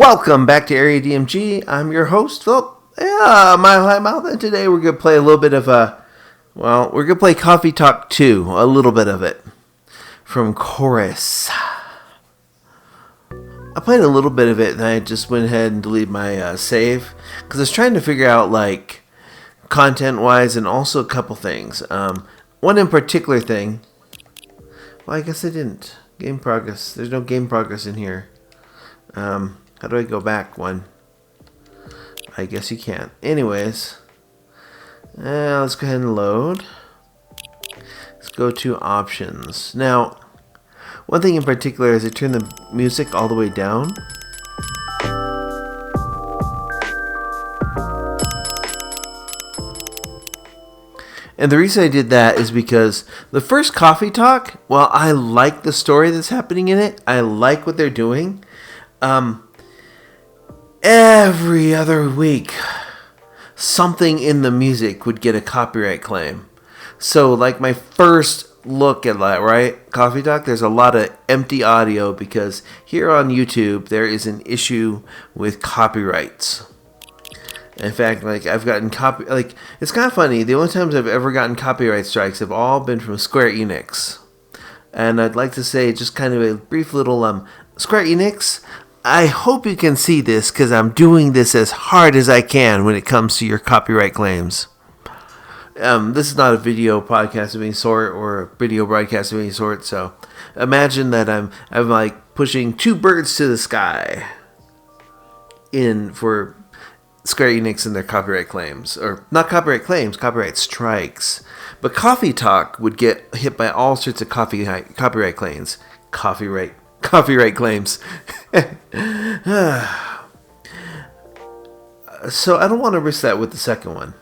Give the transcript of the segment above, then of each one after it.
Welcome back to Area DMG. I'm your host, Philip. Mile High Mouth, and today we're going to play a little bit of we're going to play Coffee Talk 2, a little bit of it, from Chorus. I played a little bit of it, and I just went ahead and deleted my save, because I was trying to figure out, content-wise, and also a couple things. One in particular thing, well, I guess I didn't. Game progress. There's no game progress in here. How do I go back one? I guess you can't. Anyways, let's go ahead and load. Let's go to options. Now, one thing in particular is I turn the music all the way down. And the reason I did that is because the first Coffee Talk, well, I like the story that's happening in it. I like what they're doing. Every other week, something in the music would get a copyright claim. So, my first look at that, right? Coffee Talk, there's a lot of empty audio because here on YouTube, there is an issue with copyrights. In fact, I've gotten it's kind of funny. The only times I've ever gotten copyright strikes have all been from Square Enix. And I'd like to say just kind of a brief little, Square Enix, I hope you can see this because I'm doing this as hard as I can when it comes to your copyright claims. This is not a video podcast of any sort or a video broadcast of any sort, so imagine that I'm pushing two birds to the sky in for Square Enix and their copyright claims. Or not copyright claims, copyright strikes. But Coffee Talk would get hit by all sorts of copyright claims. Copyright claims. So I don't want to risk that with the second one.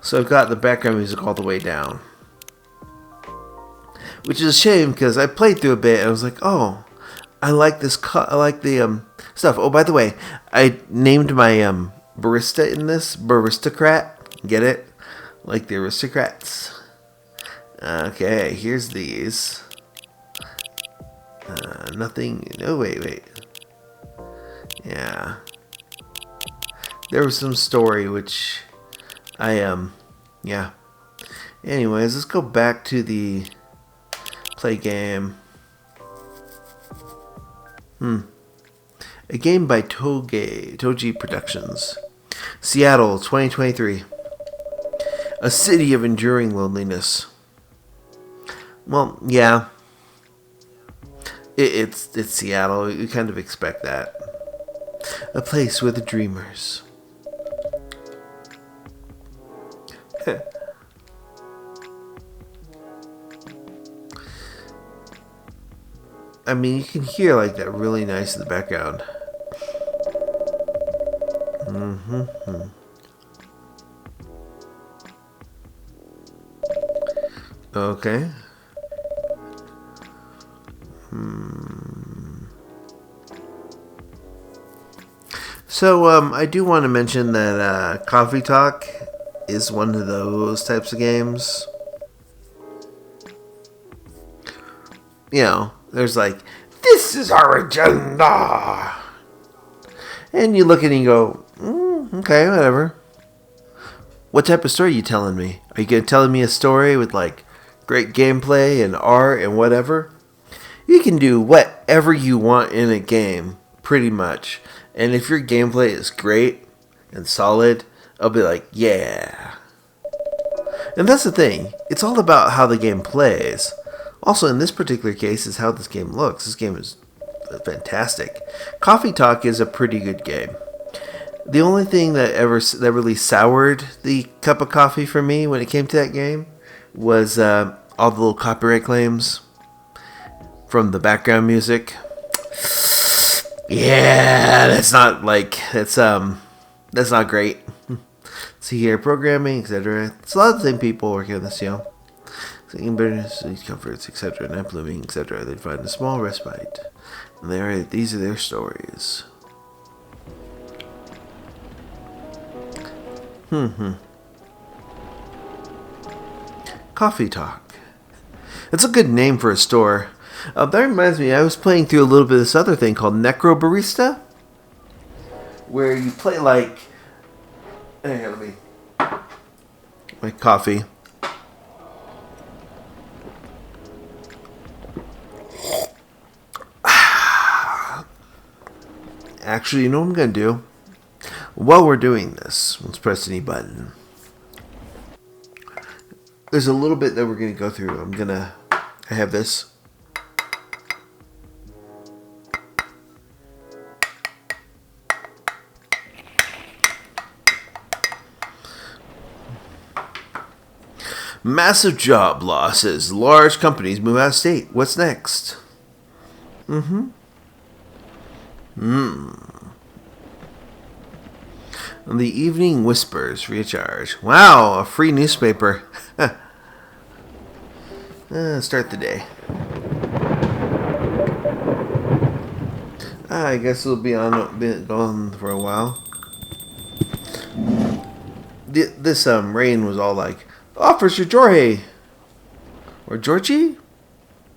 So I've got the background music all the way down. Which is a shame because I played through a bit and I was like, oh, I like this. I like the stuff. Oh, by the way, I named my barista in this Baristocrat. Get it? Like the aristocrats. Okay, here's these. Nothing. No, wait. Yeah. There was some story which yeah. Anyways, let's go back to the play game. A game by Toji Productions. Seattle, 2023. A city of enduring loneliness. Well, yeah. It's Seattle. You kind of expect that. A place with dreamers. I mean, you can hear that really nice in the background. Okay. So, I do want to mention that Coffee Talk is one of those types of games. You know, there's this is our agenda. And you look at it and you go, okay, whatever. What type of story are you telling me? Are you telling me a story with great gameplay and art and whatever? You can do whatever you want in a game, pretty much. And if your gameplay is great and solid, I'll be like, yeah. And that's the thing. It's all about how the game plays. Also, in this particular case, is how this game looks. This game is fantastic. Coffee Talk is a pretty good game. The only thing that really soured the cup of coffee for me when it came to that game was all the little copyright claims from the background music. Yeah, that's not that's not great. See here, programming, etc. It's a lot of the same people working on this, Singing bitterness, comforts, etc. And not living, etc. They find a small respite, and these are their stories. Coffee Talk. It's a good name for a store. That reminds me, I was playing through a little bit of this other thing called Necro Barista. where you play like. Hang on, let me. My coffee. Actually, you know what I'm going to do? While we're doing this, let's press any button. There's a little bit that we're going to go through. I have this. Massive job losses. Large companies move out of state. What's next? The Evening Whispers, free of charge. Wow, a free newspaper. Start the day. I guess it'll be on for a while. This rain was all like, Officer Jorge. Or Georgie?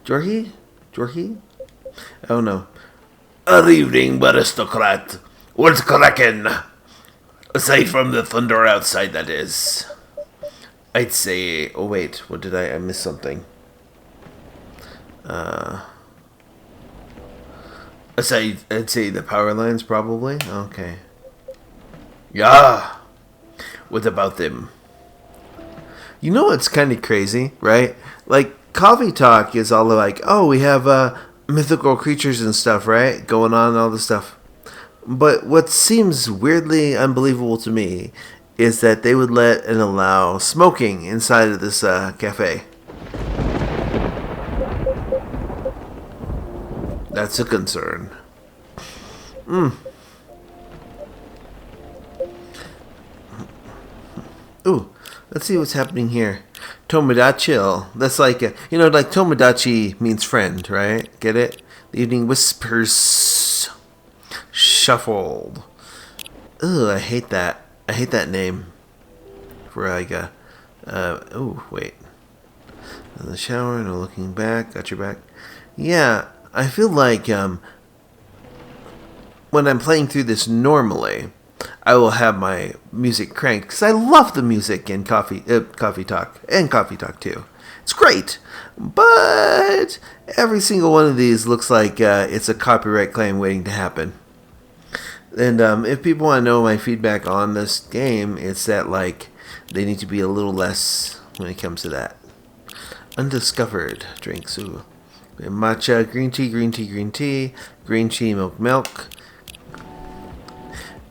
Jorge? I don't know. Good evening, aristocrat. What's cracking? Aside from the thunder outside, that is. I'd say... Oh, wait. What did I missed something. I'd say the power lines, probably. Okay. Yeah. What about them? You know what's kind of crazy, right? Like, Coffee Talk is all like, oh, we have mythical creatures and stuff, right? Going on and all this stuff. But what seems weirdly unbelievable to me is that they would let and allow smoking inside of this cafe. That's a concern. Ooh, let's see what's happening here. Tomodachi. That's like, like Tomodachi means friend, right? Get it? The Evening Whispers. Shuffled. Ugh, I hate that. I hate that name. For like a... oh, wait. In the shower, no looking back. Got your back. Yeah, I feel like when I'm playing through this normally, I will have my music cranked because I love the music in Coffee Talk and Coffee Talk 2. It's great, but every single one of these looks like it's a copyright claim waiting to happen. And if people want to know my feedback on this game, it's that like they need to be a little less when it comes to that. Undiscovered drinks. Ooh. Matcha, green tea, green tea, milk,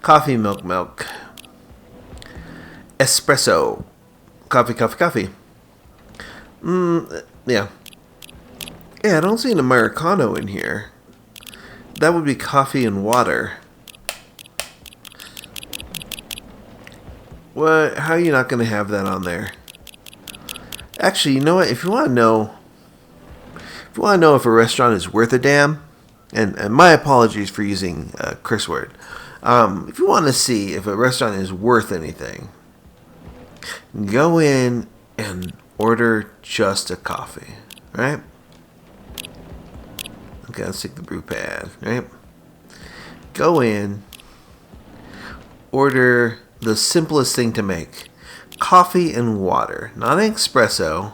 coffee, milk, espresso, coffee. Yeah. Yeah, I don't see an Americano in here. That would be coffee and water. What? How are you not going to have that on there? Actually, you know what? If you want to know if a restaurant is worth a damn, and my apologies for using a curse word. If you want to see if a restaurant is worth anything, go in and order just a coffee, right? Okay, let's take the brew pad, right? Go in, order the simplest thing to make. Coffee and water. Not an espresso,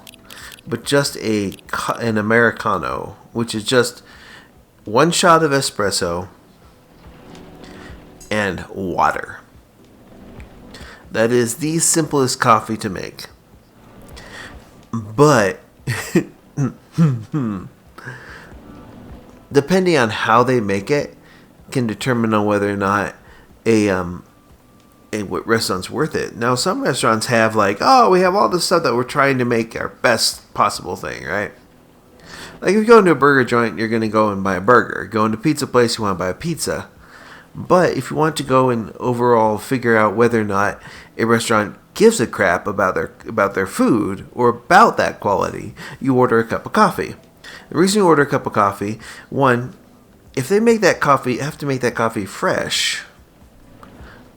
but just an Americano, which is just one shot of espresso and water. That is the simplest coffee to make. But depending on how they make it can determine on whether or not what restaurant's worth it. Now, some restaurants have like, oh, we have all this stuff that we're trying to make our best possible thing, right? Like if you go into a burger joint, you're going to go and buy a burger. Go into a pizza place, you want to buy a pizza. But if you want to go and overall figure out whether or not a restaurant gives a crap about their food or about that quality, you order a cup of coffee. The reason you order a cup of coffee, one, if they make that coffee, have to make that coffee fresh.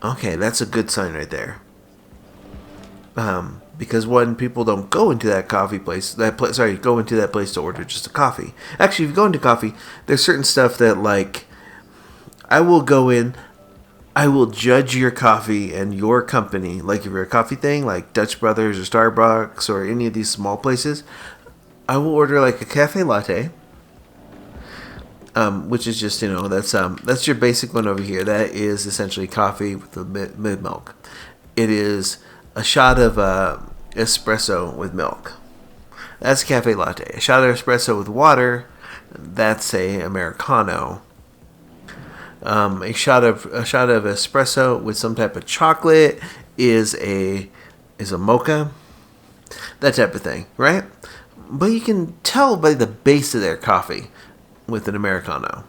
Okay, that's a good sign right there. Because one, people don't go into that go into that place to order just a coffee. Actually, if you go into coffee, there's certain stuff that like, I will go in. I will judge your coffee and your company. Like if you're a coffee thing, like Dutch Brothers or Starbucks or any of these small places, I will order like a cafe latte, which is just that's your basic one over here. That is essentially coffee with the mid milk. It is a shot of espresso with milk. That's a cafe latte. A shot of espresso with water. That's a americano. A shot of espresso with some type of chocolate is a mocha. That type of thing, right? But you can tell by the base of their coffee with an americano.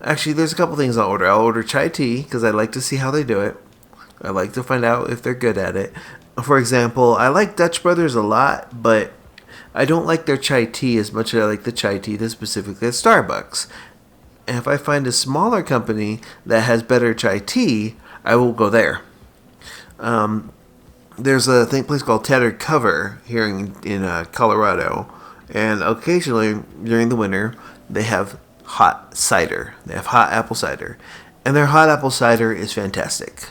Actually, there's a couple things I'll order. I'll order chai tea because I like to see how they do it. I like to find out if they're good at it. For example, I like Dutch Brothers a lot, but I don't like their chai tea as much as I like the chai tea that's specifically at Starbucks. And if I find a smaller company that has better chai tea, I will go there. There's a place called Tattered Cover here in Colorado, and occasionally during the winter they have hot cider. They have hot apple cider, and their hot apple cider is fantastic.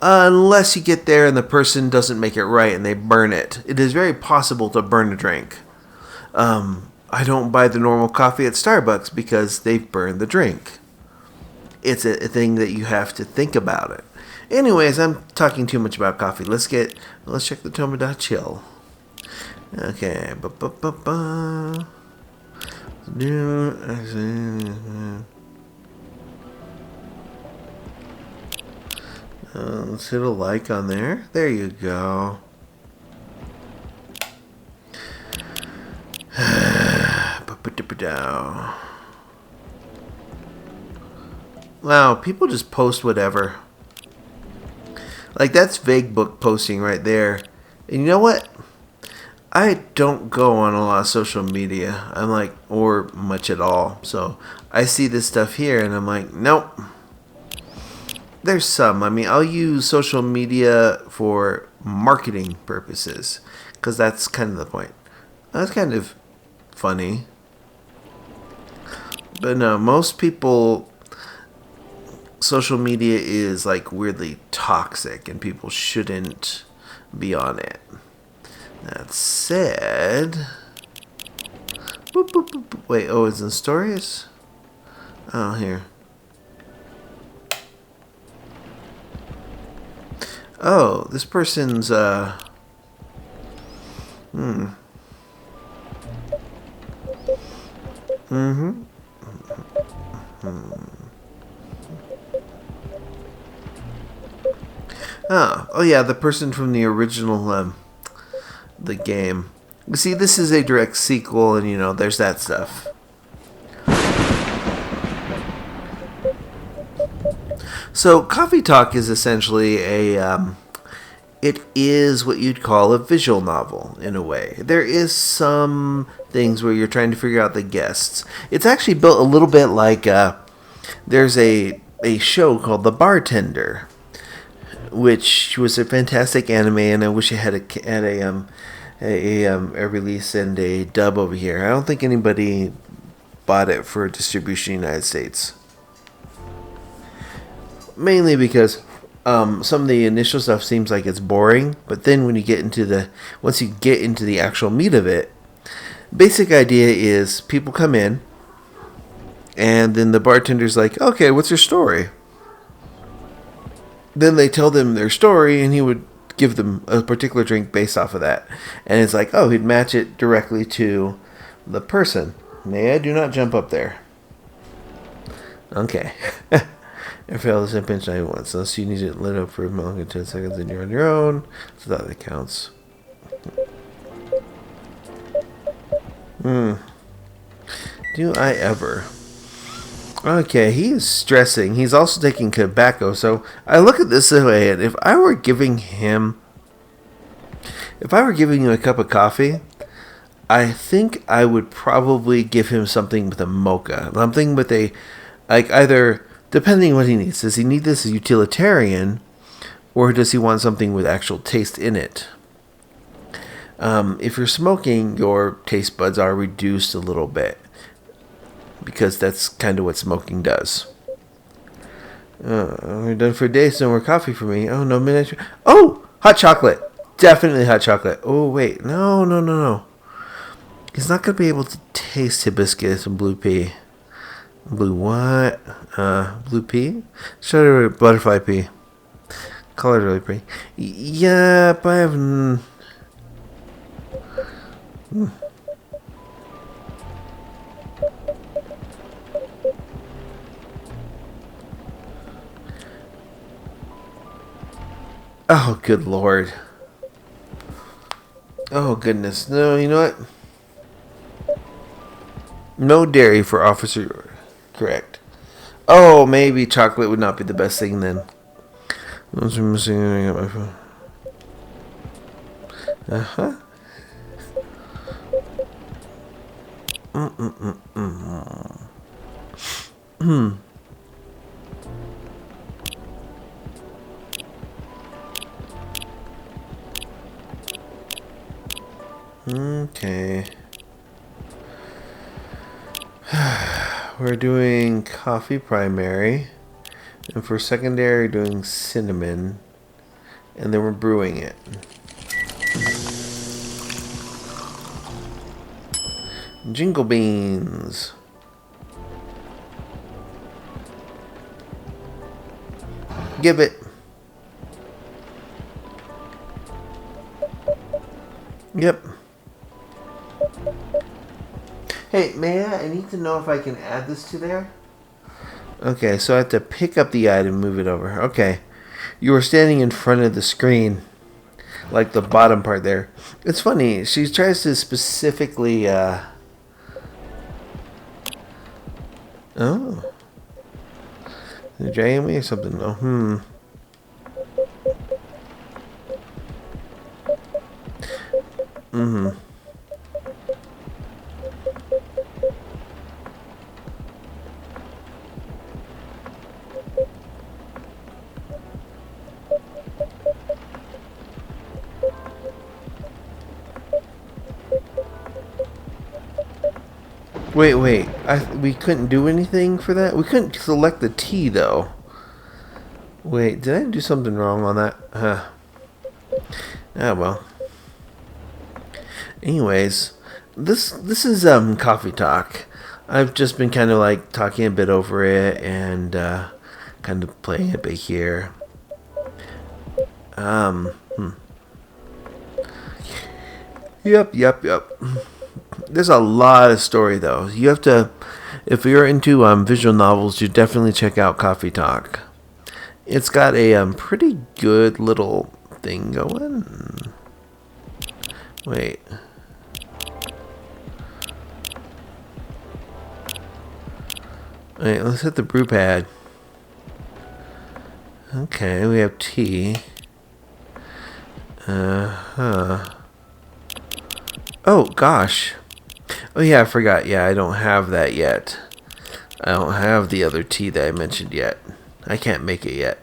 Unless you get there and the person doesn't make it right and they burn it. It is very possible to burn a drink. I don't buy the normal coffee at Starbucks because they've burned the drink. It's a thing that you have to think about it. Anyways, I'm talking too much about coffee. Let's check the Toma.chill. Okay. Let's hit a like on there. There you go. Wow, people just post whatever. Like, that's vague book posting right there. And you know what? I don't go on a lot of social media. Or much at all. So I see this stuff here and I'm like, nope. There's some. I'll use social media for marketing purposes. Because that's kind of the point. That's kind of funny. But no, most people, social media is like weirdly toxic and people shouldn't be on it. That said, wait, it's in stories? Oh, here. Oh, this person's, Oh yeah, the person from the original, the game. You see, this is a direct sequel, and there's that stuff. So, Coffee Talk is essentially it is what you'd call a visual novel, in a way. There is some things where you're trying to figure out the guests. It's actually built a little bit like, there's a show called The Bartender, which was a fantastic anime, and I wish it had a release and a dub over here. I don't think anybody bought it for distribution in the United States. Mainly because some of the initial stuff seems like it's boring, but then when you get into once you get into the actual meat of it, basic idea is people come in, and then the bartender's like, okay, what's your story? Then they tell them their story, and he would give them a particular drink based off of that. And it's like, he'd match it directly to the person. May I do not jump up there. Okay. I failed the pinch I once. Unless you need it lit up for more than 10 seconds and you're on your own. So that counts. Do I ever? Okay, he is stressing. He's also taking tobacco. So I look at this way, and if I were giving him a cup of coffee, I think I would probably give him something with a mocha. Something with either, depending on what he needs. Does he need this as utilitarian, or does he want something with actual taste in it? If you're smoking, your taste buds are reduced a little bit, because that's kind of what smoking does. We're done for a day, so no more coffee for me. Oh, no midnight. Oh, hot chocolate. Definitely hot chocolate. Oh, wait. No. He's not going to be able to taste hibiscus and blue pea. Blue what? Blue pea? Show butterfly pea. Color's really pretty. Yeah, but I have... Oh, good lord. Oh, goodness. No, you know what? No dairy for officer. Correct. Oh, maybe chocolate would not be the best thing then. Those are missing. I got my phone. Uh-huh. Okay. We're doing coffee primary. And for secondary, doing cinnamon. And then we're brewing it. Jingle beans. Give it. Yep. Hey, Maya, I need to know if I can add this to there. Okay, so I have to pick up the item and move it over. Okay. You were standing in front of the screen. Like the bottom part there. It's funny. She tries to specifically... Oh. They're dragging me or something? Oh, Wait. We couldn't do anything for that? We couldn't select the T, though. Wait, did I do something wrong on that? Ah, well. Anyways, this is coffee talk. I've just been kind of like talking a bit over it and kind of playing a bit here. Yep. There's a lot of story though. You have to, if you're into visual novels, you definitely check out Coffee Talk. It's got a pretty good little thing going. Wait. Alright, let's hit the brew pad. Okay, we have tea. Oh, gosh. Oh, yeah, I forgot. Yeah, I don't have that yet. I don't have the other tea that I mentioned yet. I can't make it yet.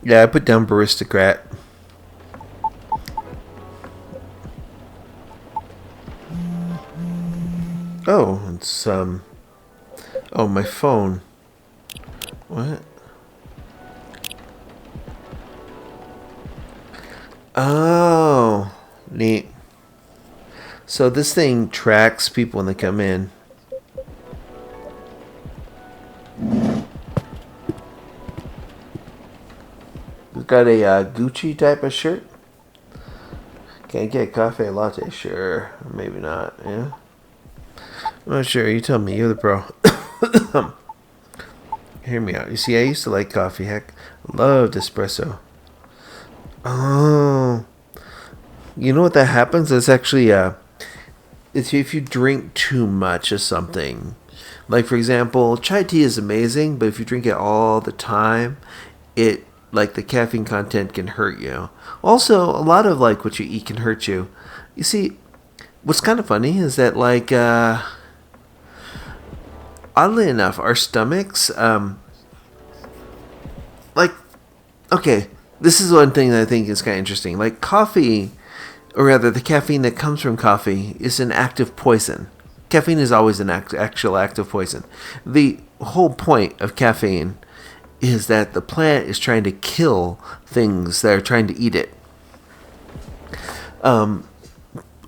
Yeah, I put down Baristocrat. Oh, it's oh, my phone. What? Oh, neat. So this thing tracks people when they come in. We've got a Gucci type of shirt. Can't get a cafe latte? Sure. Maybe not. Yeah. I'm not sure. You tell me. You're the pro. Hear me out. You see, I used to like coffee. Heck, loved espresso. Oh, you know what that happens? It's actually it's if you drink too much of something. Like for example, chai tea is amazing, but if you drink it all the time, it like the caffeine content can hurt you. Also, a lot of like what you eat can hurt you. You see, what's kind of funny is that like oddly enough, our stomachs like okay, this is one thing that I think is kind of interesting. Like coffee, or rather, the caffeine that comes from coffee is an active poison. Caffeine is always an actual active poison. The whole point of caffeine is that the plant is trying to kill things that are trying to eat it.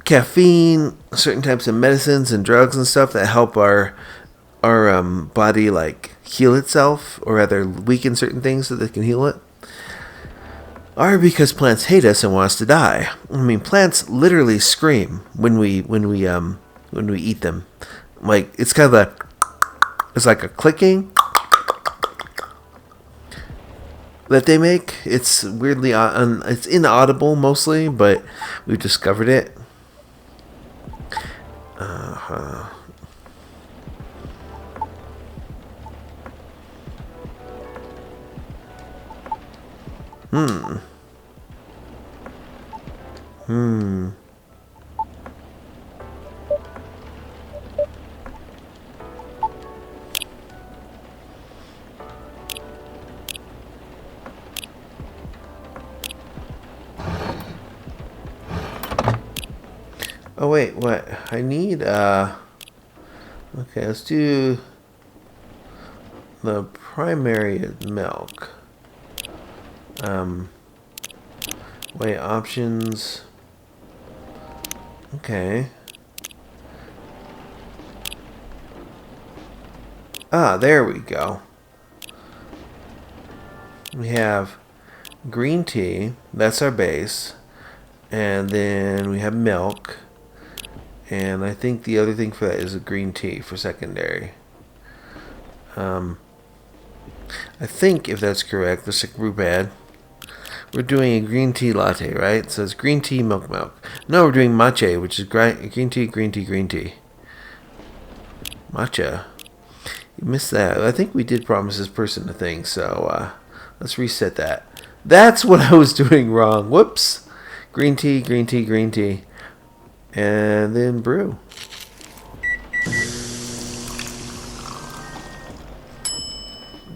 Caffeine, certain types of medicines and drugs and stuff that help our body like heal itself, or rather weaken certain things so they can heal it, are because plants hate us and want us to die. I mean, plants literally scream when we eat them. Like it's kind of it's like a clicking that they make. It's weirdly it's inaudible mostly, but we've discovered it. Uh-huh. Hmm. Hmm. Oh wait, what? I need okay, let's do the primary milk. Um wait, options. Okay. Ah, there we go. We have green tea, that's our base. And then we have milk. And I think the other thing for that is a green tea for secondary. I think if that's correct, let's check brew pad. We're doing a green tea latte, right? So it's green tea, milk, milk. No, we're doing matcha, which is green tea, green tea, green tea. Matcha. You missed that. I think we did promise this person a thing, so let's reset that. That's what I was doing wrong. Whoops. Green tea, green tea, green tea. And then brew.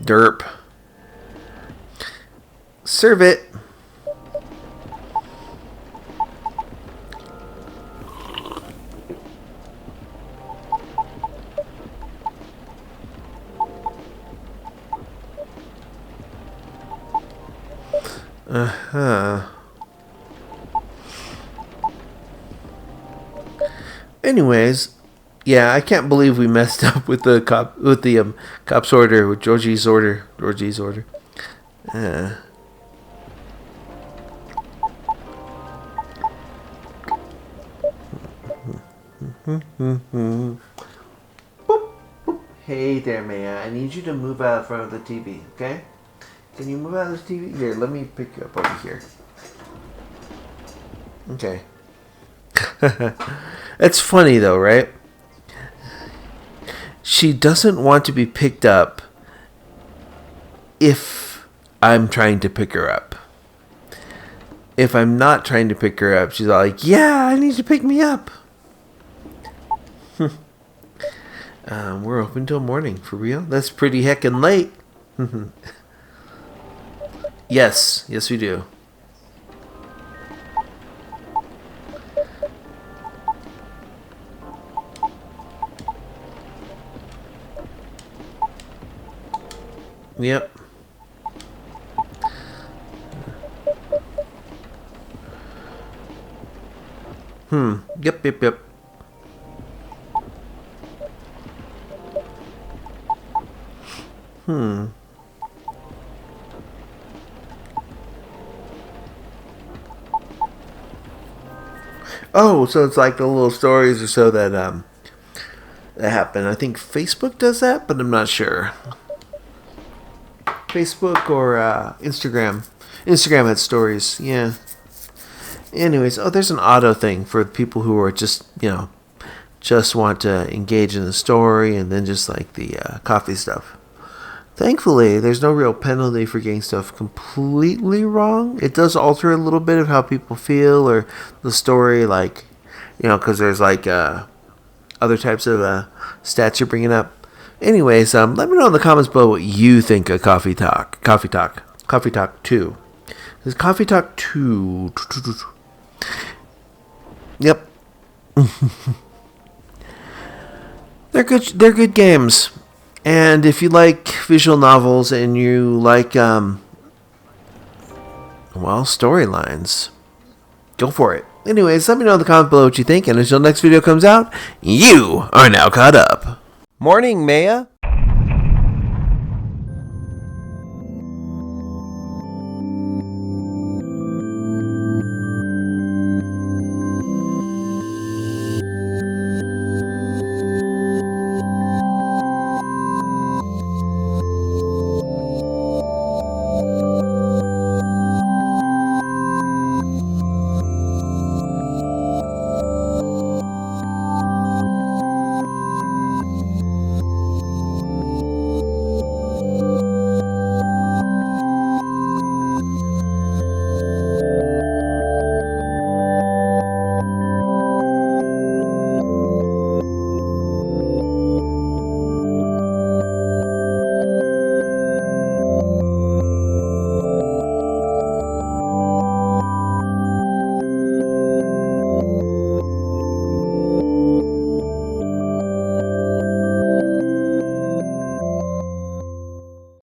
Derp. Serve it. Uh-huh. Anyways, yeah, I can't believe we messed up with the cop's order, with Georgie's order. Uh. Boop, boop. Hey there, Maya. I need you to move out in front of the TV, okay? Can you move out of the TV? Here, let me pick you up over here. Okay. It's funny though, right? She doesn't want to be picked up if I'm trying to pick her up. If I'm not trying to pick her up, she's all like, yeah, I need you to pick me up. We're open till morning, for real? That's pretty heckin' late. Yes, we do. Yep. Yep. Oh, so it's like the little stories or so that happen. I think Facebook does that, but I'm not sure. Facebook or Instagram. Instagram had stories. Yeah. Anyways, there's an auto thing for people who are just, just want to engage in the story and then just like the coffee stuff. Thankfully, there's no real penalty for getting stuff completely wrong. It does alter a little bit of how people feel or the story, like, because there's like other types of stats you're bringing up. Anyways, let me know in the comments below what you think of Coffee Talk 2. This is Coffee Talk 2. Yep. They're good games. And if you like visual novels and you like storylines, go for it. Anyways, let me know in the comments below what you think, and until next video comes out, you are now caught up. Morning, Maya.